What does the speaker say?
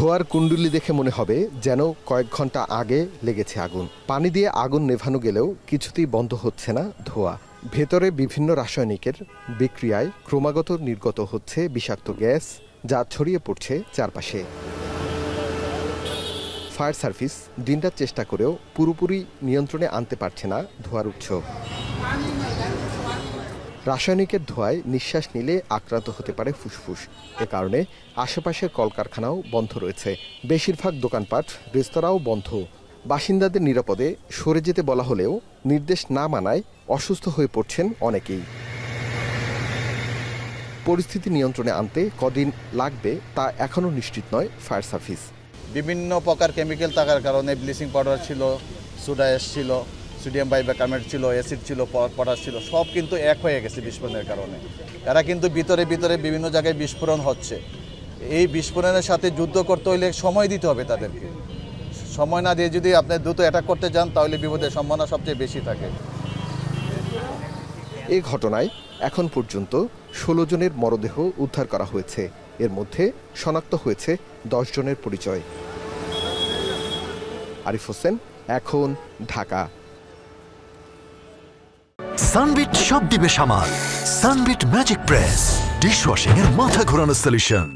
ধোঁয়ার কুণ্ডলী দেখে মনে হবে যেন কয়েক ঘন্টা আগে লেগেছে আগুন। পানি দিয়ে আগুন নেভানো গেলেও কিছুতেই বন্ধ হচ্ছে না ধোঁয়া। ভেতরে বিভিন্ন রাসায়নিকের বিক্রিয়ায় ক্রমাগত নির্গত হচ্ছে বিষাক্ত গ্যাস, যা ছড়িয়ে পড়ছে চারপাশে। ফায়ার সার্ভিস দিনরাত চেষ্টা করেও পুরোপুরি নিয়ন্ত্রণে আনতে পারছে না ধোঁয়ার উৎস। রাসায়নিকের ধোঁয়ায় নিঃশ্বাস নিলে আক্রান্ত হতে পারে ফুসফুস। এ কারণে আশেপাশের কলকারখানাও বন্ধ রয়েছে। বেশিরভাগ দোকানপাট, রেস্তোরাঁও বন্ধ। বাসিন্দাদের নিরাপদে সরে যেতে বলা হলেও নির্দেশ না মানায় অসুস্থ হয়ে পড়ছেন অনেকেই। পরিস্থিতি নিয়ন্ত্রণে আনতে কদিন লাগবে তা এখনও নিশ্চিত নয় ফায়ার সার্ভিস। বিভিন্ন প্রকার কেমিক্যাল থাকার কারণে ব্লিচিং পাউডার ছিল, সোডা অ্যাশ ছিল, সোডিয়াম বাইকার্বনেট ছিল, অ্যাসিড ছিল, পটাশ ছিল, সব কিন্তু এক হয়ে গেছে বিস্ফোরণের কারণে। এরা কিন্তু ভিতরে বিভিন্ন জায়গায় বিস্ফোরণ হচ্ছে। এই বিস্ফোরণের সাথে যুদ্ধ করতে হলে সময় দিতে হবে তাদেরকে। সময় না দিয়ে যদি আপনি দ্রুত অ্যাটাক করতে যান তাহলে বিপদের সম্ভাবনা সবচেয়ে বেশি থাকে। এই ঘটনায় এখন পর্যন্ত 16 জনের মরদেহ উদ্ধার করা হয়েছে। এর মধ্যে শনাক্ত হয়েছে 10 জনের পরিচয়। আরিফ হোসেন, এখন, ঢাকা। সানবিট সব দিবে সামাল। সানবিট ম্যাজিক প্রেস ডিশওয়াশিং এর মাথা ঘোরানো সলিউশন।